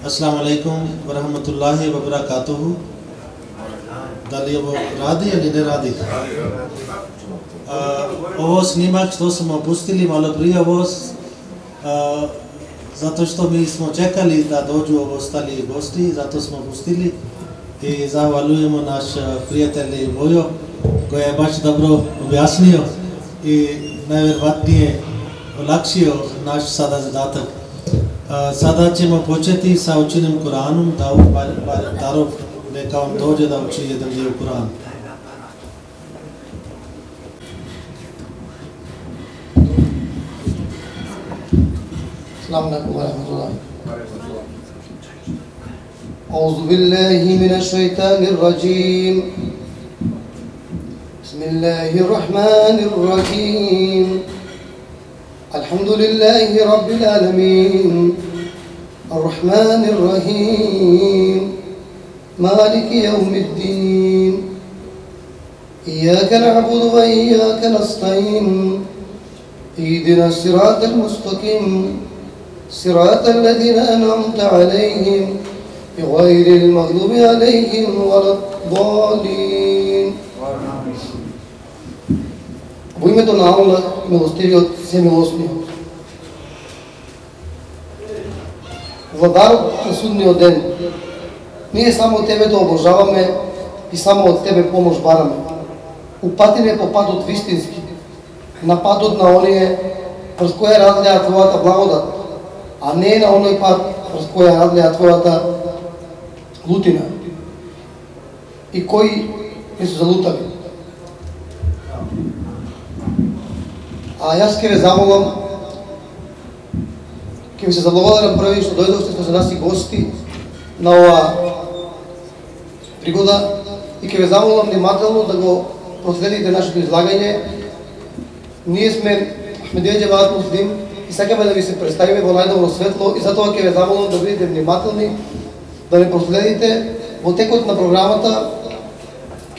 अस्सलाम वालेकुम वरहमतुल्लाहि वबरकातुहु. Dalje ovo radi ili ne radi? Ovo snimak što smo pustili malo prije, ovo zato što mi smo čekali da dođu ostali gosti, zato smo pustili i zahvaljujemo naš prijatelj Vojo koji je baš dobro objasnio i najvjerojatnije olakšio naš sada zadatak. Sada ćemo početi sa učenjem Kuranom, da Darov neka vam dođe da uči jedan dio Kurana. Assalamu alaikum wa rahmatullahi. A'udhu billahi minash shaitanir rajim. Bismillahir rahmanir rahim. Alhamdulillahi rabbil alamin. Ar-rahmanir rahim. مالك يوم الدين إياك نعبد وإياك نستعين اهدنا الصراط المستقيم صراط الذين أنعمت عليهم غير المغضوب عليهم ولا الضالين. Во името на Аллах, милостивиот, всемилостниот. Владар на судниот ден, ние само Тебе да обожаваме и само од Тебе помош бараме. Упати ме по патот вистински, на патот на оние през која разлеа Твојата благодат, а не на оној пат през која разлеа Твојата лутина и кои не се залутали. А јас ќе ве замолам, ќе ви се заблагодарам први што дојдовте, што се наси гости на ова пригода и ќе ве замолам внимателно да го проследите нашето излагање. Ние сме Ахмедија Џемаат Муслим и сакаме да ви се представиме во најдобро светло и затоа ќе ве замолам да бидете внимателни, да не проследите во текот на програмата.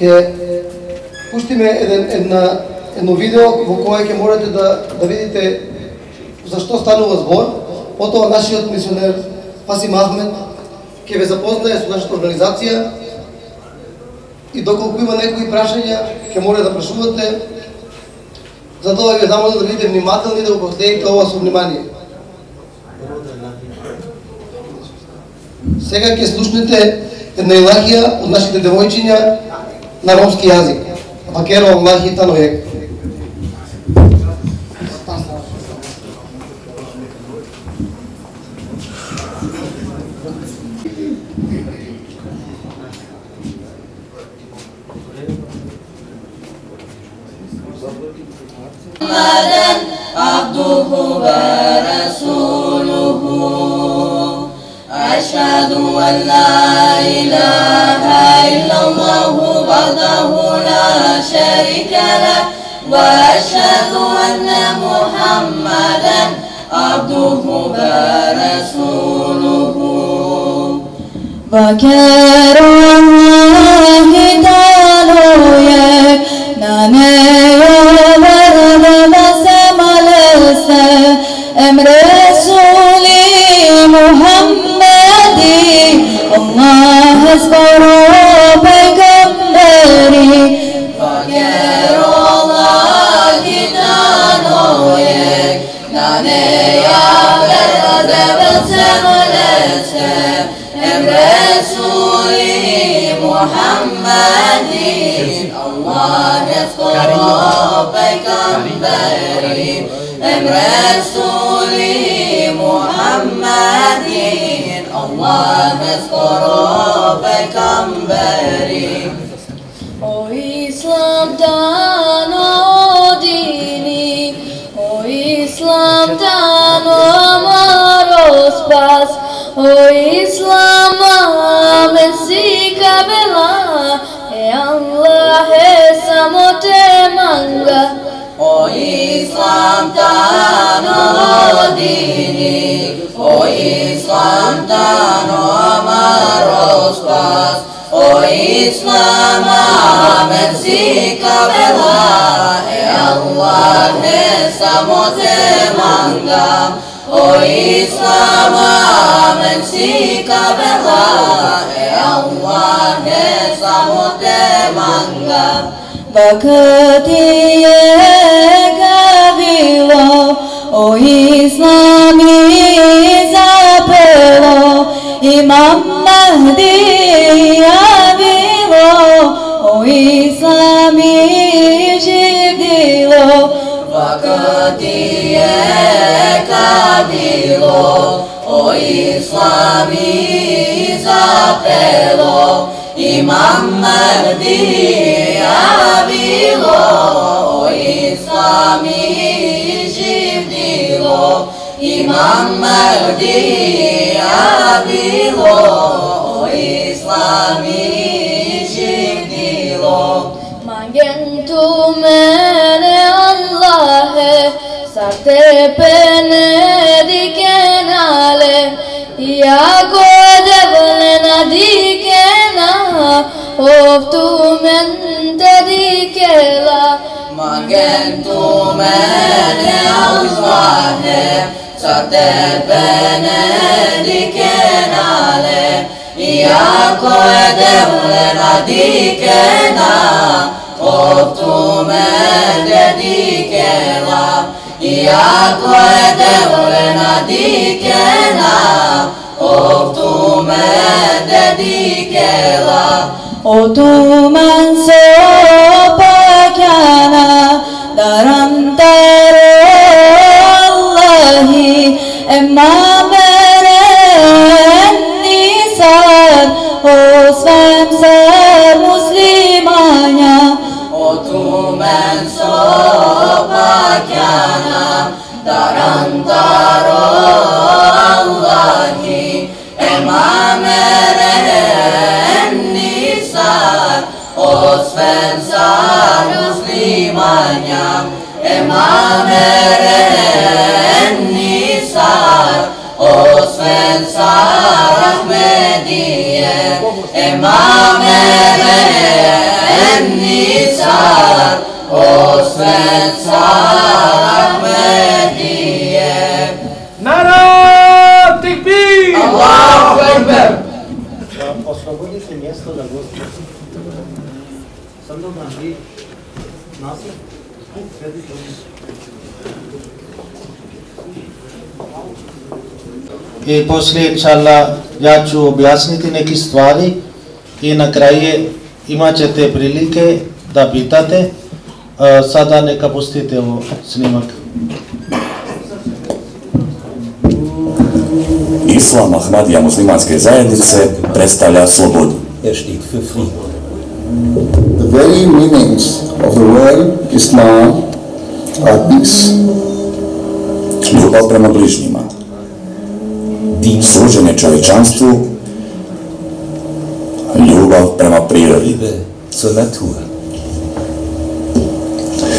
Ќе пуштиме едно видео во кое ќе можете да видите за што станува збор. Потоа нашиот мисионер Пасим Ахмед ќе ве запознае со нашата организација и доколку има некои прашања, ќе може да прашувате. Затоа ве замолам да бидете внимателни да го проследите ова со внимание. Сега ќе слушнете една илахија од нашите девојчиња на ромски јазик. Бакеро Аллахи Танојек. عبده ورسوله أشهد أن لا إله إلا الله وحده لا شريك له وأشهد أن محمدا عبده ورسوله بكر الله تعالى رسولي محمدي الله أكبر بكبري فكر الله تعالى ناني يا برد بسملسة رسولي محمدي الله أكبر بكبري رسولي محمد الله اذكر بكمبري O Islam dano dini, O Islam dano amaro spas, O Islam amesika bela, e Allah samote manga. O Islam tano dini, O Islam tano amaros pas, O Islam amensika bela, e Allah samote manga. O Islam si kabela Allah ne samote manga Vakati gavilo o Islami zapelo Imam Mahdi avilo o Islami živilo Vakati gavilo o Islami zapelo Imam Mahdi avilo o Islami živilo Imam Mahdi avilo o Islami živilo Mangentu mene Allahe Sarte pene dikenale Iako devlena dikena Oftu mente dikela Mangentu mene Allahe Sarte pene dikenale Iako devlena dikena Oftu mente dikela Iako devlena dikena Oftu mente dikela Otuman sopakana darantaro Allahi emma meren nisan osvem ser muslimanya Otuman sopakana darantaro Allahi emma meren nisan osvem ser muslimanya emma meren nisan osvem ser ahmediye emma meren nisan osvem ser ahmediye Nara tekbir! Allahu Ekber! Освободите место за гости. Сандо Нахи, Насир, I poslije, inšallah, ja ću objasniti neki stvari i na kraju imat ćete prilike da pitate. Sada neka pustite ovo snimak. Islam Ahmadija muslimanske zajednice predstavlja slobodu. The very meanings of the word Islam are peace, Ljubav prema bližnjima, služenje čovječanstvu, ljubav prema prirodi.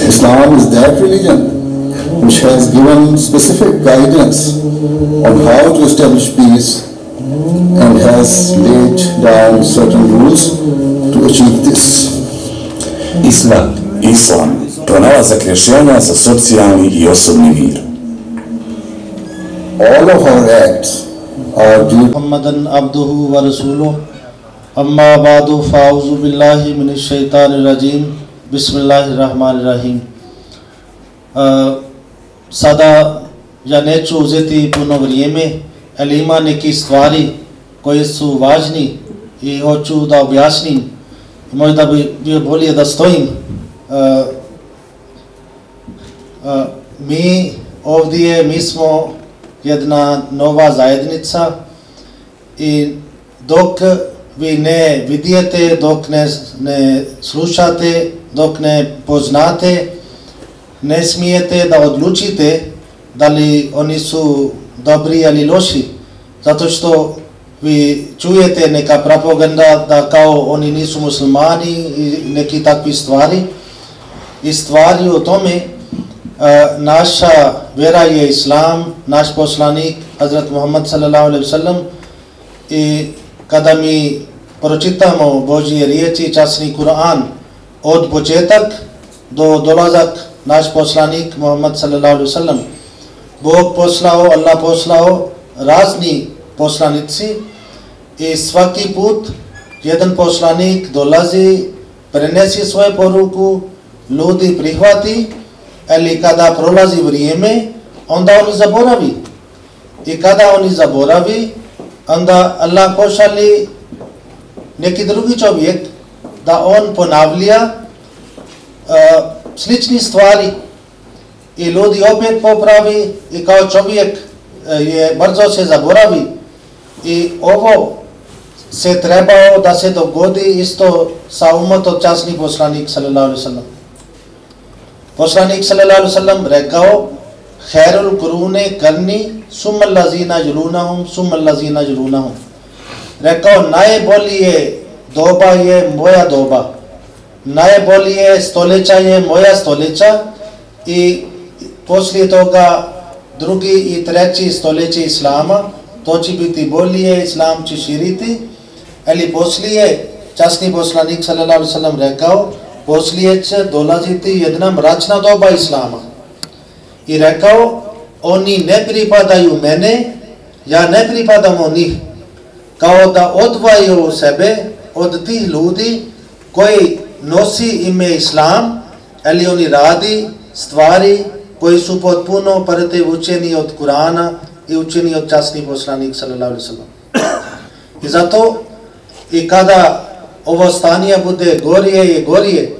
Islam is that religion which has given specific guidance on how to establish peace and has laid down certain rules to achieve this. Islam, pronalazak rješenja za socijalni i osobni mir. All of our acts are due Muhammadan abduhu wa rasuluh. Amma ba'du fa'auzu billahi minash shaitanir rajim. Bismillahirrahmanirrahim. Sada ja neću uzeti puno vrijeme, ali ima neki stvari koje su važni i hoću da objasnim. Možda bi bio bolje da stojim. Mi smo jedna nova zajednica i dok vi ne vidite, dok ne slušate, dok ne poznate, ne smijete da odlučite da li oni su dobri ili loši, zato što vi čujete neka propaganda da kao oni nisu muslimani i neki takvi stvari. I stvari o tome, naša vera je Islam, naš poslanik Hazrat Muhammad sallallahu alaihi wasallam, i kada mi pročitamo Božje riječi, časni Kur'an, od početak do dolazak naš poslanik Muhammad sallallahu alaihi wasallam, Bog poslao, Allah poslao razni poslanici i svaki put jedan poslanik dolazi, prenesi svoju poruku, ljudi prihvati, ali kada prolazi vrijeme, onda oni zaboravi. I kada oni zaboravi, onda Allah pošalje neki drugi čovjek da on ponavlja slični stvari i ljudi opet popravi i kao čovjek je brzo se zaboravi i ovo se trebao da se dogodi isto sa umetom časni poslanik sallallahu alejhi ve sellem. Poslanik sallallahu alejhi ve sellem rekao khairul qurune karni summa allazina yalunahum summa allazina yalunahum. Rekao najbolje doba je moja doba, najbolje stoljeća je moja stoljeća i poslije toga drugi i treći stoljeće Islama, to će biti bolje, Islam će širiti, ali poslije časni poslanik sallallahu alejhi ve sellem rekao poslije će dolaziti jedna mračna doba Islama i rekao oni ne pripadaju mene, ja ne pripadam onih, kao da odvajaju sebe od tih ljudi koji nosi ime Islam, ali oni radi stvari koji su potpuno protiv učeni od Kurana i učeni od časnih poslanik sallallahu alejhi ve sellem. I zato i kada ovo stanje bude gorije i gorije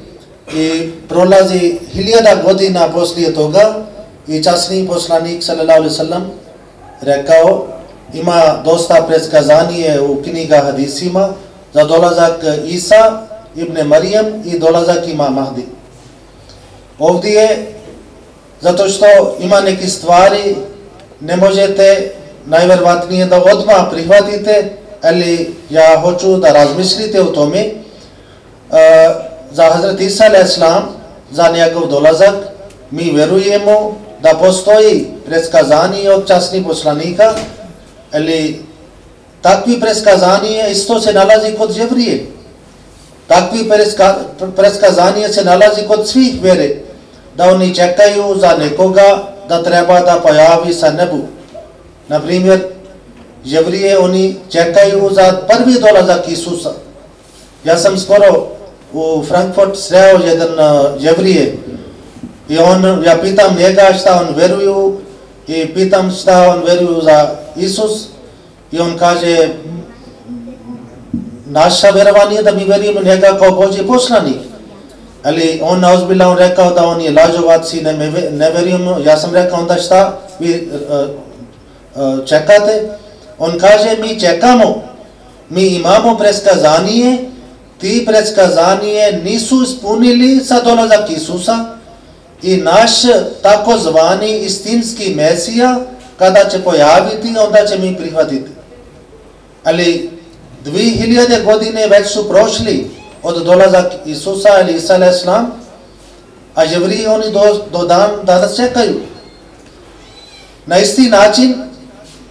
i prolazi 1000 godina poslije toga i časni poslanik sallallahu alejhi ve sellem rekao ima dosta predskazanje u knjiga hadisima za dolazak Isa ibn Marijem i dolazak Imam Mahdi. Ovdje je zato što ima neke stvari ne možete najvjerovatnije da odmah prihvatite, ali ja hoću da razmislite o tome. Za Hazret Isa a.s. za njegov dolazak mi vjerujemo da postoji predskazanje od časnih poslanika, ali takvi predskazanje isto se nalazi kod Jevrije. Takvi predskazanje se nalazi kod svih vjere, da oni čekaju za nekoga da treba da pojavi sa nebu. Na primjer, Jevrije oni čekaju za prvi dolazak Isusa. Ja sam skoro u Frankfurt sreo jedan Jevrije i ja pitam njega šta on vjeruju i pitam šta on vjeruju za Isus i on kaže naša vjerovanje da mi vjerujemo njega kao Božji poslanik. Ali on ozbiljno rekao da on je lažovac i ne vjerujemo. Ja sam rekao onda šta vi čekate? On kaže mi čekamo, mi imamo predskazanje, ti predskazanje nisu ispunili sa dolazak Isusa i naš takozvani istinski Mesija kada će pojaviti onda će mi prihvatiti. Ali 2000 godine već su prošli od dolazak Isusa ili Isa a.s. a Jevriji oni do dan danas čekaju. Na isti način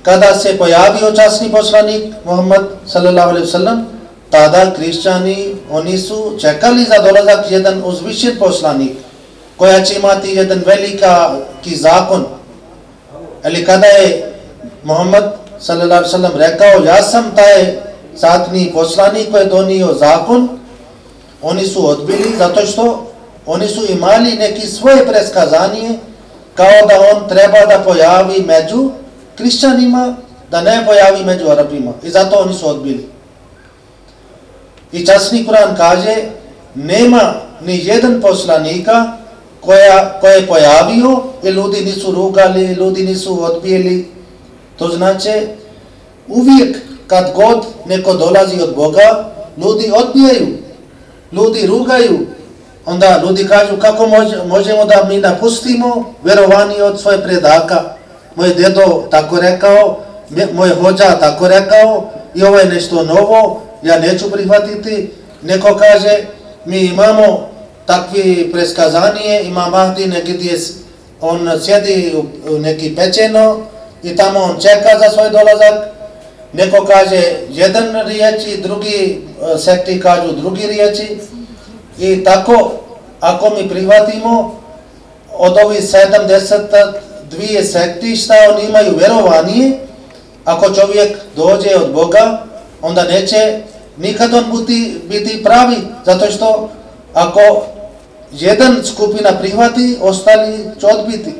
kada se pojavio časni poslanik Muhammad sallallahu alejhi ve sellem, tada hrišćani oni su čekali za dolazak jedan uzvišen poslanik koja će imati jedan veliki zakon. Ali kada je Muhammad sallallahu alejhi ve sellem rekao ja sam taj satni poslanik koji je donio zakon, oni su odbili zato što oni su imali neki svoje predskazanje kao da on treba da pojavi među hrišćanima, da ne pojavi među Arapima i zato oni su odbili. I časni Kur'an kaže nema ni jedan poslanika koji je pojavio i ljudi nisu rugali, ljudi nisu odbili. To znači uvijek kad god neko dolazi od Boga, ljudi odbijaju, ljudi rugaju. Onda ljudi kažu kako možemo da mi napustimo vjerovanje od svoje predaka. Moj dedo tako rekao, moj hođa tako rekao i ovo je nešto novo, ja neću prihvatiti. Neko kaže mi imamo takvi predskazanje, Imam Mahdi negdje on sjedi u neki pećeno i tamo on čeka za svoj dolazak. Neko kaže jedan riječi, drugi sekti kažu drugi riječi i tako ako mi prihvatimo od ovih 72 sekti šta oni imaju vjerovanje, ako čovjek dođe od Boga, onda neće nikad on biti pravi, zato što ako jedan skupina prihvati, ostali će odbiti.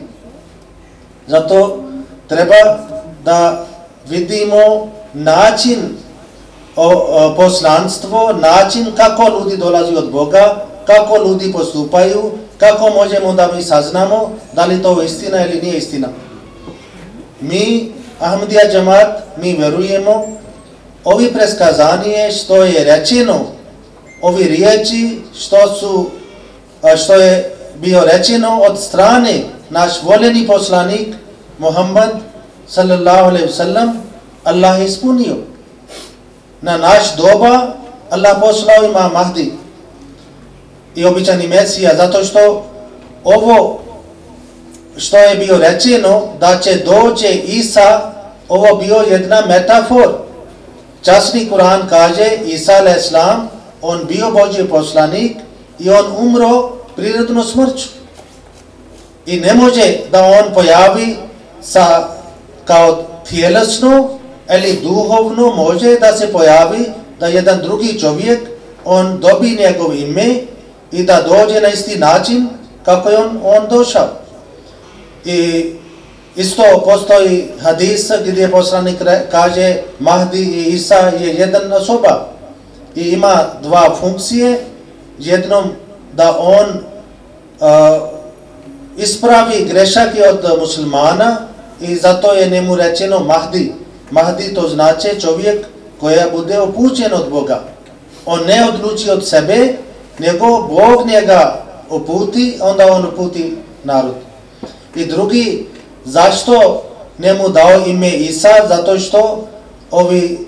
Zato treba da vidimo način poslanstvo, način kako ljudi dolazi od Boga, kako ljudi postupaju, kako možemo da mi saznamo da li to istina ili nije istina. Mi, Ahmadija džemat, mi verujemo ovi preskazanje što je rečeno, ovi riječi što je bio rečeno od strane naš voljeni poslanik Muhammad sallallahu alaihi wasallam, Allah ispunio. Na naš doba Allah poslao Imam Mahdi i običani Mesija, zato što ovo što je bio rečeno da će doći Isa, ovo bio jedna metafor. Časni Kur'an kaže Isa a.s. on bio Božji poslanik i on umro prirodnu smrću. I ne može da on pojavi kao tjelesno ili duhovno, može da se pojavi da jedan drugi čovjek, on dobi njegov ime i da dođe na isti način kako je on došao. I isto postoji hadis gdje poslanik kaže Mahdi i Isa je jedna osoba i ima dva funkcije, jednom da on ispravi grešake od muslimana i zato je njemu rečeno Mahdi. Mahdi to znači čovjek koji bude upućen od Boga. On ne odluči od sebe, nego Bog njega uputi, onda on uputi narod. I drugi, zašto njemu dao ime Isa? Zato što ovi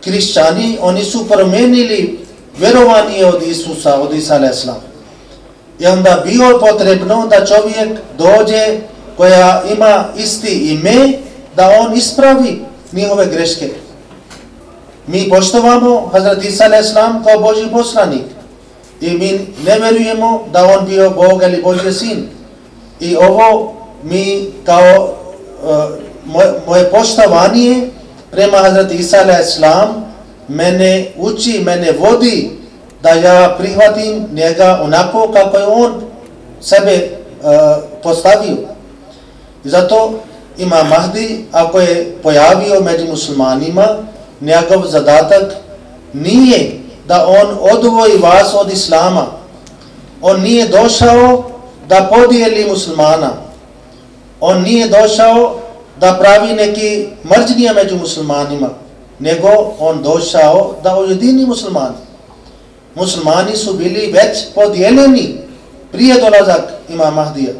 hrišćani, oni su promenili vjerovanje od Isusa, od Isa a.s. I onda bio potrebno da čovjek dođe koja ima isti ime, da on ispravi njihove greške. Mi poštovamo Hazrat Isa a.s. kao Božji poslanik i mi ne verujemo da on bio Bog ili Božji sin. I ovo mi kao moje poštovanje prema Hazrat Isa a.s. mene uči, mene vodi da ja prihvatim njega onako kako je on sebe postavio. I zato Imam Mahdi, ako je pojavio među muslimanima, njegov zadatak nije da on odvoji vas od islama. On nije došao da podijeli muslimana. On nije došao da pravi neki mržnje među muslimanima, nego on došao da ujedini muslimani. Muslimani su bili već podijeljeni prije dolazak Imam Mahdija.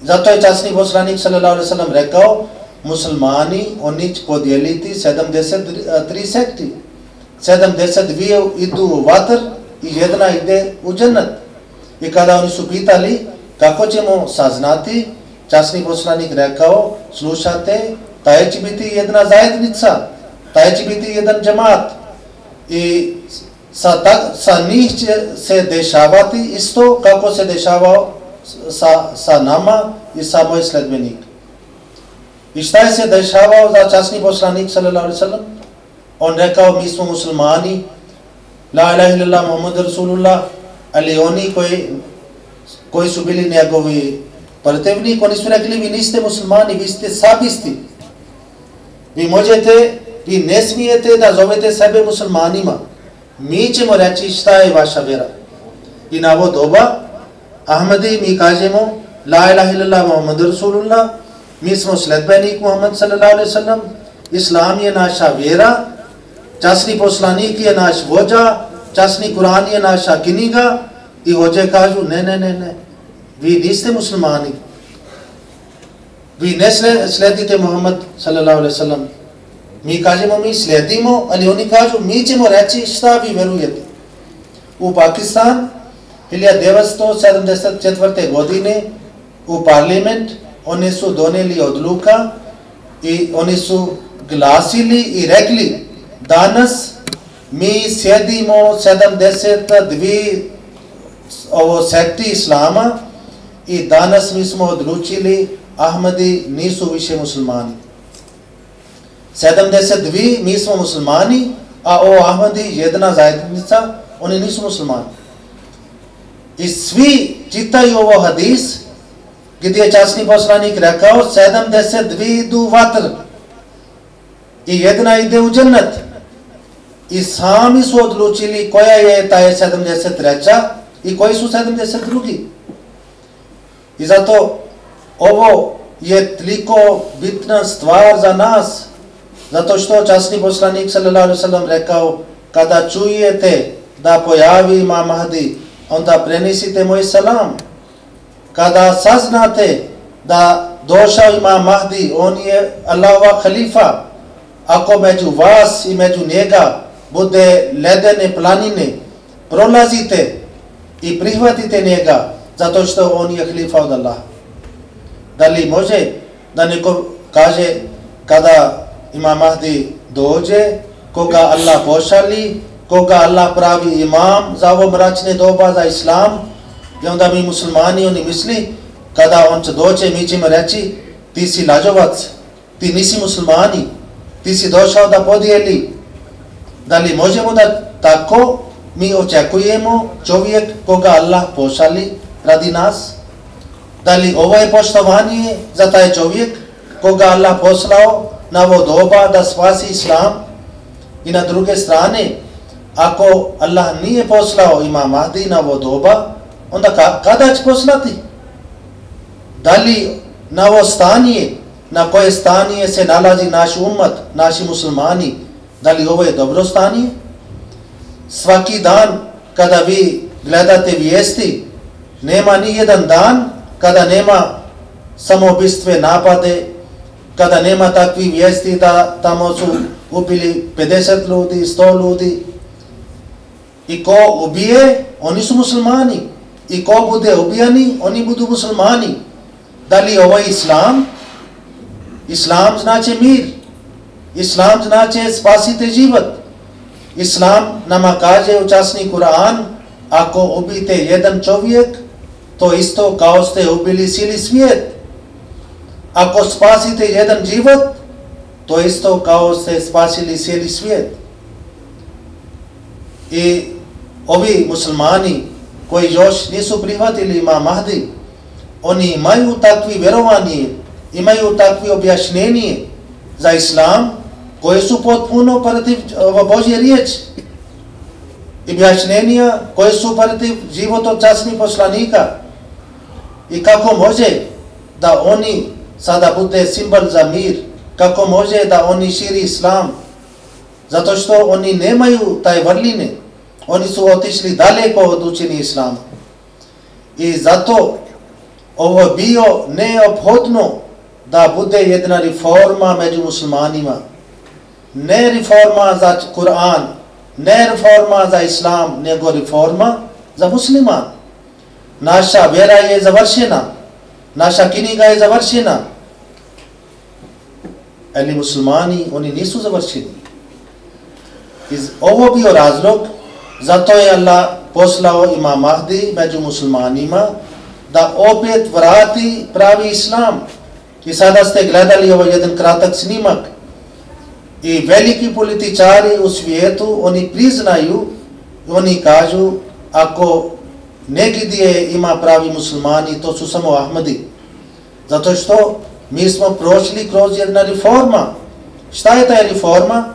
Zato je časni poslanik sallallahu alejhi ve sellem rekao, muslimani oni će podijeliti 73 sekti. 72 idu u vatr i jedna ide u džennet. I kada oni su pitali kako ćemo saznati, časni poslanik rekao, slušate, taj će biti jedna zajednica, taj će biti jedan džemat. I sa njih će se dešavati isto kako se dešavao sa nama i sa moj sledbenik. I šta je se dešavao za časni poslanik sallallahu alejhi ve sellem? On rekao, mi smo muslimani, la ilaha illallah Muhammad Rasulullah, ali oni koji su bili njegovi protivnik, oni su rekli, vi niste muslimani, vi ste sabisti. Vi ne smijete da zovete sebe muslimanima. Mi ćemo reći šta je vaša vjera. I na ovo doba, Ahmadi, mi kažemo, la ilaha illallah Muhammad Rasulullah, mi smo sledbenik Muhammad sallallahu alaihi sallam, Islam je naša vjera, časni poslanik je naš vođa, časni Kur'an je naša knjiga i vođe kažu, ne, vi niste muslimani. Vi ne sledite Muhammad sallallahu alaihi sallam. Mi kažemo, mi sledimo, ali oni kažu, mi ćemo reći šta vi verujete. U Pakistan, 1974. godine, u parlament, oni su donijeli odluka i oni su glasili i rekli, danas mi sjedimo 72 sekti Islama i danas mi smo odlučili Ahmadi nisu više muslimani. 72 mi smo muslimani, a o Ahmadi jedna zajednica, oni nisu muslimani. I svi čitaju ovo hadis gdje je časni poslanik rekao 72 idu u vatr i jedna ide u džennet. I sami su odlučili koja je ta 73. i koji su 72. I zato ovo je toliko bitna stvar za nas, zato što časni poslanik sallallahu alejhi ve sellem rekao, kada čujete da pojavi Imam Mahdi, onda prenesite moj salam. Kada saznate da došao Imam Mahdi, on je Allahova halifa, ako među vas i među njega bude ledene planine, prolazite i prihvatite njega, zato što on je halifa od Allaha. Da li može da neko kaže kada Imam Mahdi dođe, koga Allah pošali, koga Allah pravi imam za ovo mračne doba za islam, i onda mi muslimani, oni misli, kada on će doći, mi ćemo reći, ti si lažovac, ti nisi muslimani, ti si došao da podijeli. Da li možemo da tako mi očekujemo čovjek koga Allah pošali radi nas? Da li ovo je poštovanje za taj čovjek koga Allah poslao na ovo doba da spasi islam? I na druge strane, ako Allah nije poslao Imam Mahdi na ovo doba, onda kada će poslati? Da li na ovo stanje, na koje stanje se nalazi naš ummat, naši muslimani, da li ovo je dobro stanje? Svaki dan kada vi gledate vijesti, nema ni jedan dan kada nema samoubistve napade, kada nema takvih vijesti da tamo su ubili 50 ljudi, 100 ljudi. I ko ubije, oni su muslimani. I ko bude ubijani, oni budu muslimani. Da li ovo je islam? Islam znači mir. Islam znači spasite život. Islam nama kaže u časni Kur'an, ako ubijete jedan čovjek, to isto kao ste ubili cijeli svijet. Ako spasite jedan život, to isto kao ste spasili cijeli svijet. I ovi muslimani koji još nisu prihvatili Imam Mahdi, oni imaju takvi vjerovanje, imaju takvi objašnjenje za islam koje su potpuno protiv Božje riječi. Objašnjenja koje su protiv života časnih poslanika. I kako može da oni sada bude simbol za mir, kako može da oni širi islam, zato što oni nemaju taj vrline, oni su otišli daleko od učenja islama. I zato ovo je bio neophodno da bude jedna reforma među muslimanima. Ne reforma za Kur'an, ne reforma za islam, nego reforma za musliman. Naša vjera je završena, naša knjiga je završena, ali muslimani, oni nisu završeni. Ovo bio razlog, zato je Allah poslao Imam Mahdi među muslimanima da opet vrati pravi islam. I sada ste gledali ovo jedan kratak snimak. I veliki političari u svijetu, oni priznaju, oni kažu, ako negdje ima pravi muslimani, to su samo Ahmadi. Zato što mi smo prošli kroz jedna reforma. Šta je ta reforma?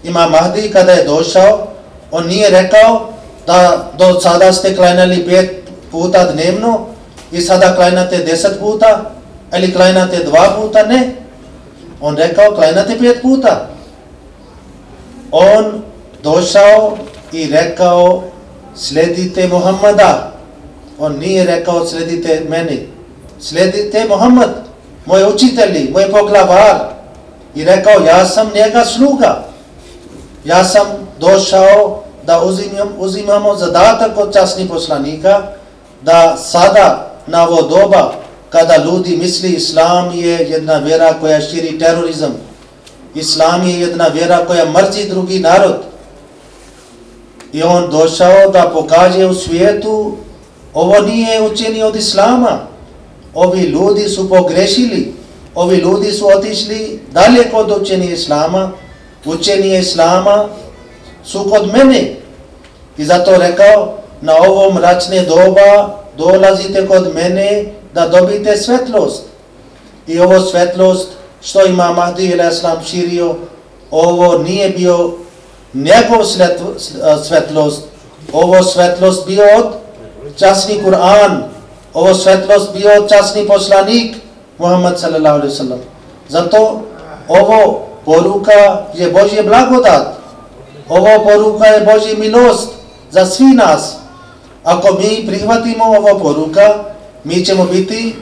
Imam Mahdi kada je došao, on nije rekao da do sada ste klanjali 5 puta dnevno i sada klanjate 10 puta ili klanjate 2 puta, ne. On rekao klanjate 5 puta. On došao i rekao sledite Muhammada. On nije rekao sledite mene. Sledite Muhammad, moj učitelj, moj poglavar. I rekao ja sam njega sluga. Ja sam došao da uzimamo zadatak od časnih poslanika, da sada na ovo doba kada ljudi misli islam je jedna vjera koja širi terorizam, islam je jedna vjera koja mrzi drugi narod. I on došao da pokaže u svijetu ovo nije učenje od islama, ovi ljudi su pogrešili, ovi ljudi su otišli daleko od učenja Islama su kod mene. I zato rekao, na ovo mračne doba dolazite kod mene da dobite svetlost. I ovo svetlost što ima Mahdi al-Islam širio, ovo nije bio njegov svetlost, ovo svetlost bio od časni Kur'an, ovo svetlost bio od časni poslanik Muhammad sallallahu alaihi wasallam. Zato ovo poruka je Božje blagodat, ovo poruka je Božja milost za svi nas. Ako mi prihvatimo ovo poruka, mi ćemo biti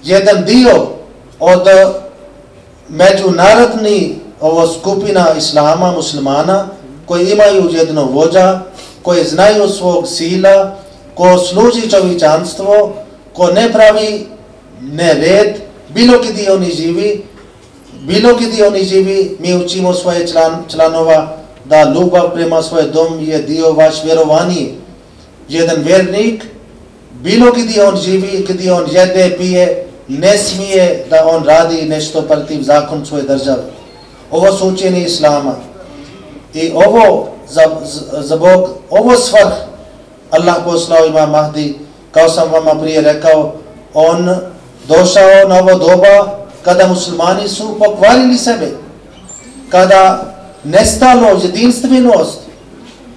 jedan dio od međunarodni skupina Islama, muslimana, koji imaju jedno vođa, koji znaju svog sila, ko služi čovječanstvo, ko ne pravi nered, bilo gdje oni živi, mi učimo svoje članova da ljubav prema svoj dom je dio vaš vjerovanje. Jedan vjernik, bilo gdje on živi, gdje on jede, pije, ne smije da on radi nešto protiv zakon svoje države. Ovo su učenje Islama. I ovo za Bog, ovo svrh Allah poslao Imam Mahdi, kao sam vama prije rekao, on došao na ovo doba kada muslimani su pokvarili sebe, kada nestalo jedinstvenost,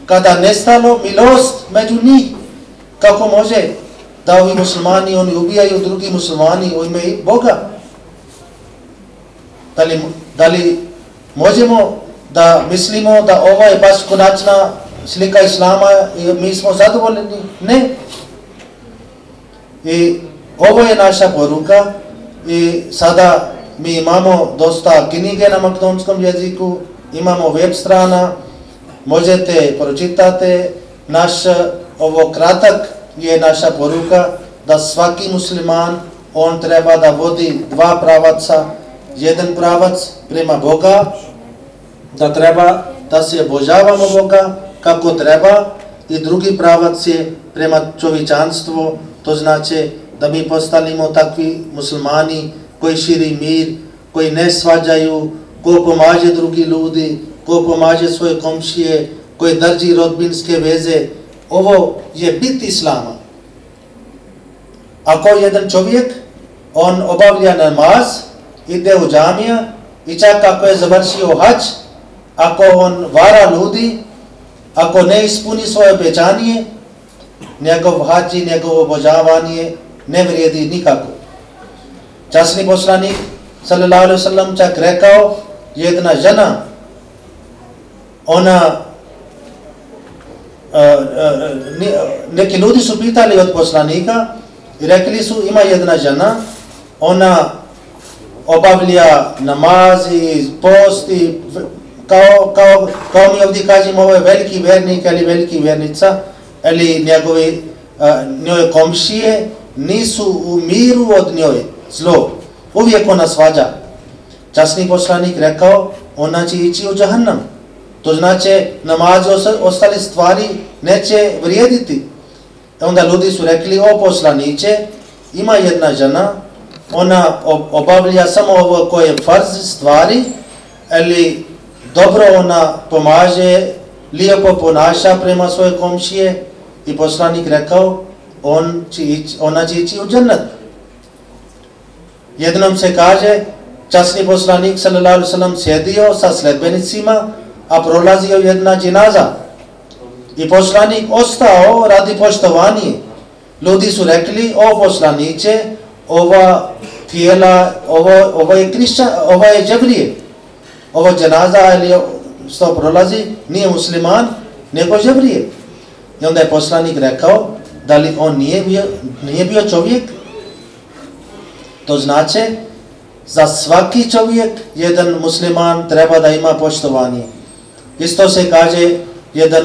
kada nestalo milost među njih. Kako može da ovi muslimani, oni ubijaju drugi muslimani u ime Boga? Da li možemo da mislimo da ovo je baš konačna slika Islama i mi smo zadovoljni? Ne. I ovo je naša poruka i sada mi imamo dosta knjige na makedonskom jeziku, imamo web strana, možete pročitati naš ovo kratak je naša poruka da svaki musliman on treba da vodi dva pravaca, jedan pravac prema Boga, da treba da se obožavamo Boga kako treba, i drugi pravac je prema čovječanstvu, to znači da mi postanemo takvi muslimani koji širi mir, koji ne svađaju, ko pomaže drugi ljudi, ko pomaže svoje komšije, koji drži rodbinske veze. Ovo je bit Islama. Ako jedan čovjek, on obavlja namaz, ide u džamija i čak ako je završio hađ, ako on vara ljudi, ako ne ispuni svoje obećanje, njegov hađ i njegovo obožavanje ne vrijedi nikako. Časni poslanik sallallahu alaihi wasallam čak rekao, jedna žena, ona neki ljudi su pitali od poslanika i rekli su, ima jedna žena, ona obavlja namaz i post i kao mi ovdje kažemo, ovo je veliki vjernik ili veliki vjernica, ili njoj komšije nisu u miru od njoj, zlo, uvijek ona svađa. Časni poslanik rekao, ona će ići u džahannam. To znači namaz ostale stvari neće vrijediti. Onda ljudi su rekli, o poslaniće, ima jedna žena, ona obavlja samo ovo koje je farz stvari, ali dobro ona pomaže, lijepo ponaša prema svoje komšije, i poslanik rekao, ona će ići u džennet. Jednom se kaže, časni poslanik sallallahu alaihi wasallam sjedio sa sledbenicima, a prolazio jedna dženaza. I poslanik ostao radi poštovanja. Ljudi su rekli, o poslaniće, ova tijela, ovo je Kršćan, ovo je Džebrije. Ovo dženaza ili što prolazi nije musliman, nego Džebrije. I onda je poslanik rekao, da li on nije bio čovjek? To znači, za svaki čovjek jedan musliman treba da ima poštovanje. Isto se kaže, jedan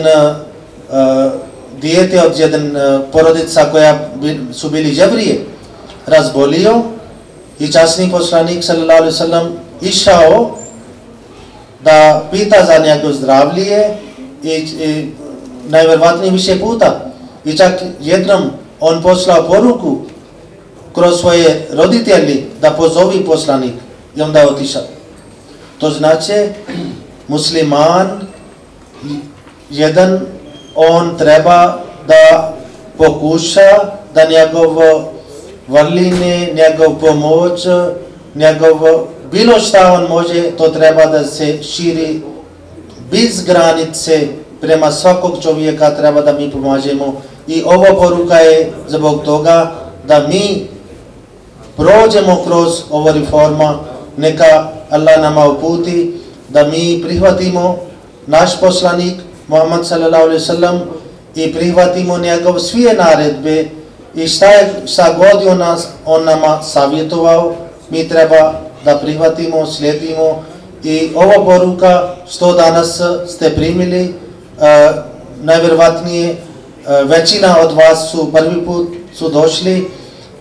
dijete od jedan porodica koja su bili Džebrije razbolio i časni poslanik sallallahu alaihi wasallam išao da pita za njegovo zdravlje i najvjerovatnije više puta. I čak jednom on poslao poruku kroz svoje roditelji da pozovi poslanik i onda je otišao. To znači musliman jedan, on treba da pokuša da njegov vrline, njegov pomoć, njegov bilo šta on može, to treba da se širi bez granice prema svakog čovjeka, treba da mi pomažemo. I ova poruka je zbog toga da mi prođemo kroz ovu reformu, neka Allah nama uputi, da mi prihvatimo naš poslanik Muhammad sallallahu alaihi sallam i prihvatimo njegov sve naredbe i šta god on nama savjetovao, mi treba da prihvatimo, slijedimo. I ova poruka što danas ste primili, najvjerovatnije većina od vas su prvi put su došli,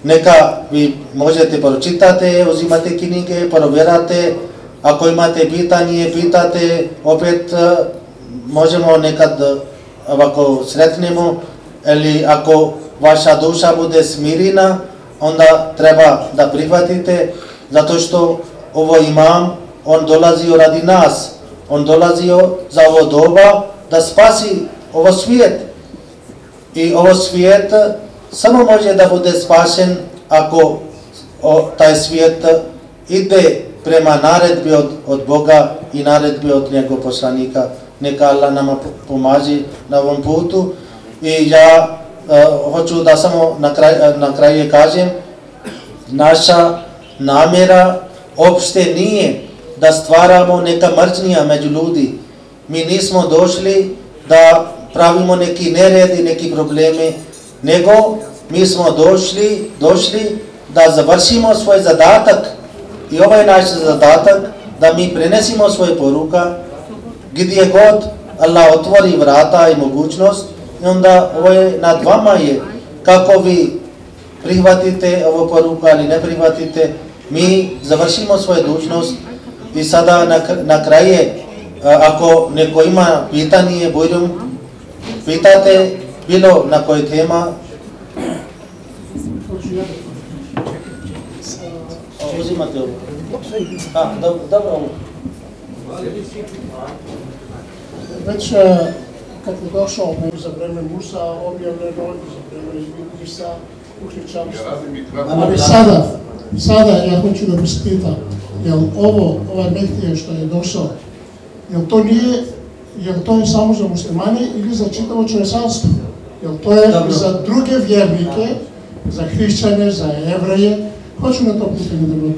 neka vi možete pročitati, uzimate knjige, provjerate, ako imate pitanje, pitate, opet možemo nekad ovako sretnemo, ili ako vaša duša bude smirina, onda treba da prihvatite, zato što ovo imam, on dolazio radi nas, on dolazio za ovo doba da spasi ovo svijet. I ovo svijet samo može da bude spašen ako taj svijet ide prema naredbi od Boga i naredbi od njegov poslanika. Neka Allah nama pomaže na ovom putu. I ja hoću da samo na kraju kažem, naša namjera opšte nije da stvaramo neka mržnja među ljudi. Mi nismo došli da pravimo neki nered i neki probleme, nego mi smo došli da završimo svoj zadatak. I ovaj naš zadatak da mi prenesimo svoje poruka gdje god Allah otvori vrata i mogućnost, i onda ovo je nad vama je kako vi prihvatite ovu poruku ali ne prihvatite. Mi završimo svoju dužnost i sada na kraju ako neko ima pitanje, budem pitate bilo na koju tema. Uzimate ovo. Dobro. Već kad je došao za vreme Musa, objavljeno za vreme Isa, uhričanstvo. Ali sada ja hoću da vas pitam, jel ovaj Mehtije što je došao, jel to je samo za muslimane ili za čitavo čovječanstvo? Jel to je za druge vjernike, za hrišćane, za jevreje? Hoću na to pitanje da govorim.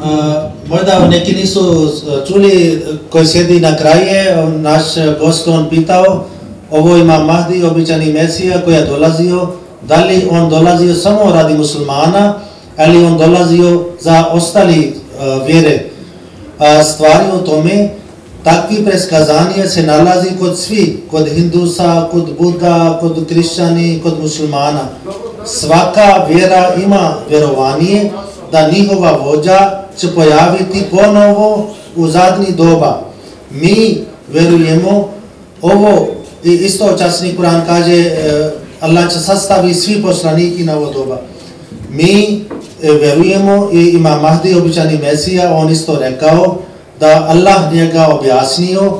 Možda neki nisu čuli, koji sjedi na kraje, naš gost on pitao, ovo ima Mahdi, običani Mesija koji je dolazio, da li on dolazio samo radi muslimana, ali on dolazio za ostali vjere. Stvari u tome, takvi preskazanje se nalazi kod svi, kod Hindusa, kod Buddha, kod Krišćani, kod muslimana. Svaka vjera ima vjerovanje da njihova vođa će pojaviti ponovo u zadnji doba. Mi vjerujemo ovo, i isto časni Kur'an kaže, Allah će sastavi svi poslaniki na ovo doba. Mi vjerujemo i ima Mahdi, običani Mesija, on isto rekao da Allah njega objasnio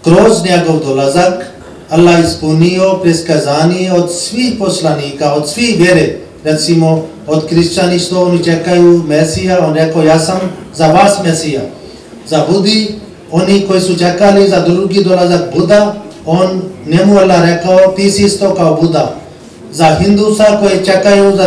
kroz njegov dolazak, Allah ispunio preskazanje od svih poslanika, od svih vjere. Recimo od Krišćani što oni čekaju Mesija, on rekao ja sam za vas Mesija. Za Budi, oni koji su čekali za drugi dolazak Buda, on njemu Allah rekao ti si isto kao Buda. Za Hindusa koji čekaju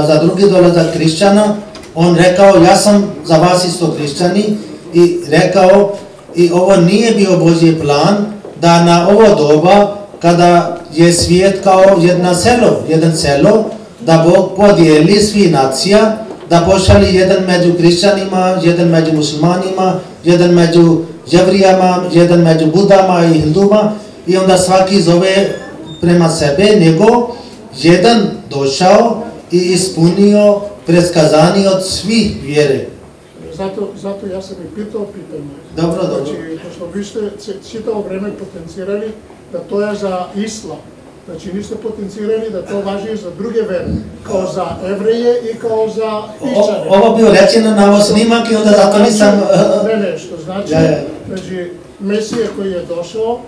za drugi dolazak Krišćana, on rekao ja sam za vas isto Krišćani i rekao i ovo nije bio Božji plan da na ovo doba kada je svijet kao jedan selo, da Bog podijeli svi nacija, da pošali jedan među Krišćanima, jedan među muslimanima, jedan među Jevrijama, jedan među Budama i Hinduma i onda svaki zove prema sebe, nego jedan došao i ispunio preskazanje od svih vjere. Zato ja sam i pitao pitanje. Dobro. Znači, pošto vi ste čitavo vreme potencirali da to je za islam. Znači, niste potencirali da to važi za druge vere, kao za Evreje i kao za Hrišćane. Ovo bio rečeno na ovo snimak i onda zato nisam... Ne, što znači, znači, Mesija koji je došao,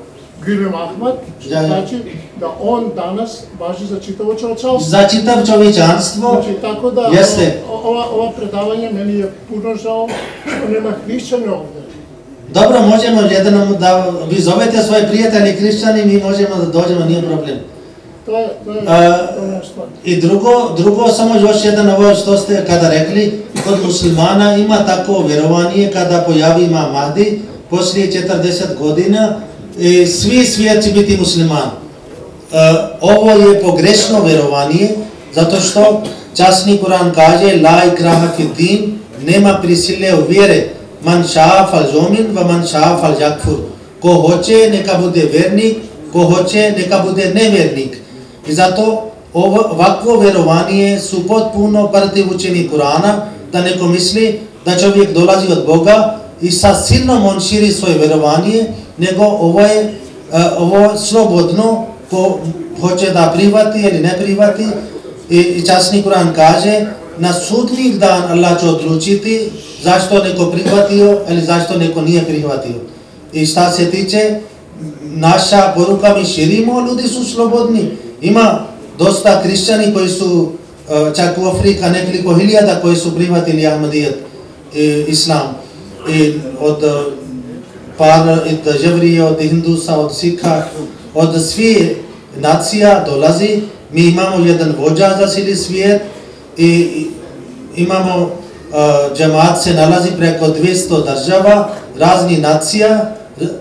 Gülüm Ahmad, što znači da on danas važi za čitavo čovječanstvo. Za čitav čovječanstvo, znači, tako da jeste. Ova predavanja meni je puno žao što nema hrišćane ovdje. Dobro, možemo jednom da vi zovete svoje prijatelje hrišćani, mi možemo da dođemo, nije problem. To je stvar. I drugo, samo još jedan ovo što ste kada rekli, kod muslimana ima tako vjerovanje kada pojavi Imam Mahdi, poslije 40 godina, svi svijet će biti musliman. Ovo je pogrešno vjerovanje, zato što časni Kur'an kaže la ikraha fid din, nema prisile u vjere. Man ša'a fal yu'min wa man ša'a fal yakfur. Ko hoće neka bude vjernik, ko hoće neka bude nevjernik. I zato ovakvo vjerovanje su potpuno protiv učenja Kur'ana, da neko misli da čovjek dolazi od Boga i sa silnom on širi svoje vjerovanje, nego ovo slobodno, ko hoće da prihvati ili ne prihvati. I časni Kur'an kaže, na sudnjih dan Allah će odlučiti zašto neko prihvatio ili zašto neko nije prihvatio. I šta se tiče, naša poruka mi širimo, ljudi su slobodni. Ima dosta hrišćani koji su, čak u Afrika nekoliko hiljada koji su prihvatili Ahmadijet, islam. I od Jevrije, od Hindusa, od Sikha, od svih nacija dolazi. Mi imamo jedan vođa za cijeli svijet i imamo džemaat se nalazi preko 200 država, raznih nacija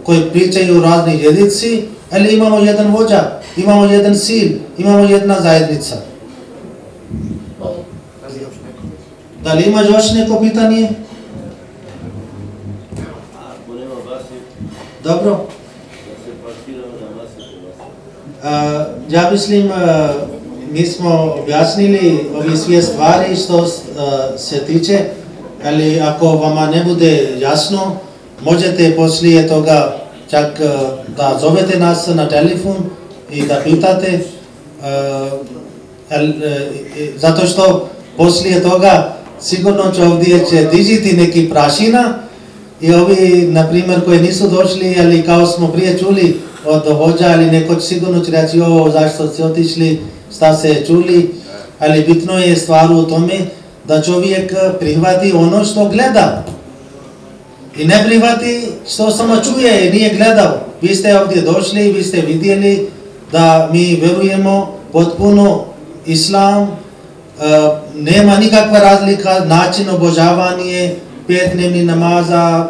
koji pričaju razni jezici, ali imamo jedan vođa, imamo jedan cilj, imamo jedna zajednica. Da li ima još neko pitanje? Dobro. Ja mislim, mi smo objasnili ove sve stvari što se tiče, ali ako vama ne bude jasno, možete poslije toga čak da zovete nas na telefon i da pitate, zato što poslije toga sigurno će ovdje dižiti neki prašina i ovi, na primjer, koji nisu došli, ali kao smo prije čuli od hođa ili neko će sigurno će reći zašto ste otišli, šta se čuli, ali bitno je stvar u tome da čovjek prihvati ono što gleda i ne prihvati što samo čuje i nije gledao. Vi ste ovdje došli, vi ste vidjeli da mi vjerujemo potpuno islam, nema nikakva razlika, način obožavanje, 5 dnevnih namaza,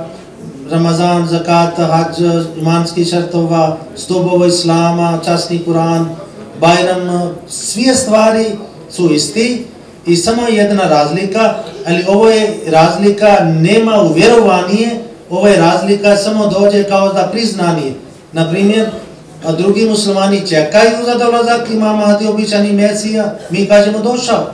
Ramazan, zakat, hađ, imanski šartova, stubova islama, časni Kur'an, Bajram, sve stvari su isti i samo jedna razlika, ali ovo je razlika nema u vjerovanje, ovo je razlika samo dođe kao da priznanje. Naprimjer, drugi muslimani čekaju za dolazak Imama Mahdi, običani Mesija, mi kažemo došao.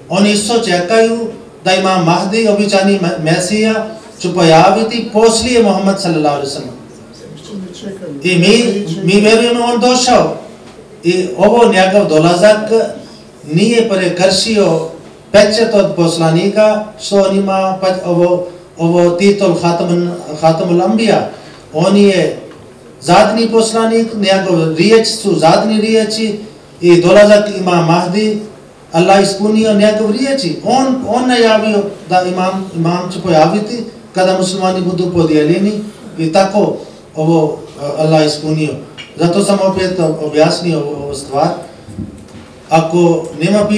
Oni isto čekaju da Imam Mahdi, običani Mesija, će pojaviti poslije Muhammad sallallahu alaihi sallam. I mi vjerujemo on došao. I ovo njegov dolazak nije prekršio pečat od poslanika, što on ima ovo titul Khatamul Anbiya. On je zadnji poslanik, njegov riječ su zadnji riječi i dolazak Imam Mahdi, Allah ispunio njegov riječi. On najavio da imam će pojaviti kada muslimani budu podijeljeni i tako ovo Allah ispunio. Zato sam opet objasnio ovu stvar. Ako nema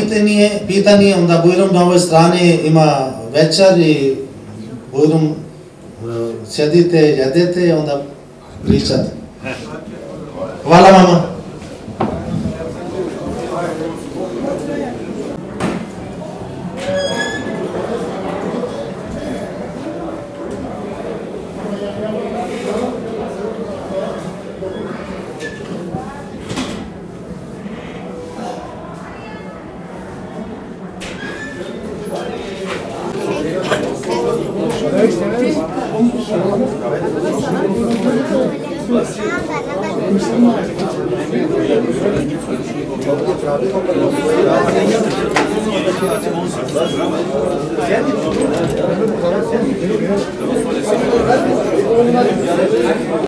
pitanje, onda Bujrum na ovoj strani ima večer i Bujrum sjedite, jedete i onda pričate. Hvala mama. Thank you.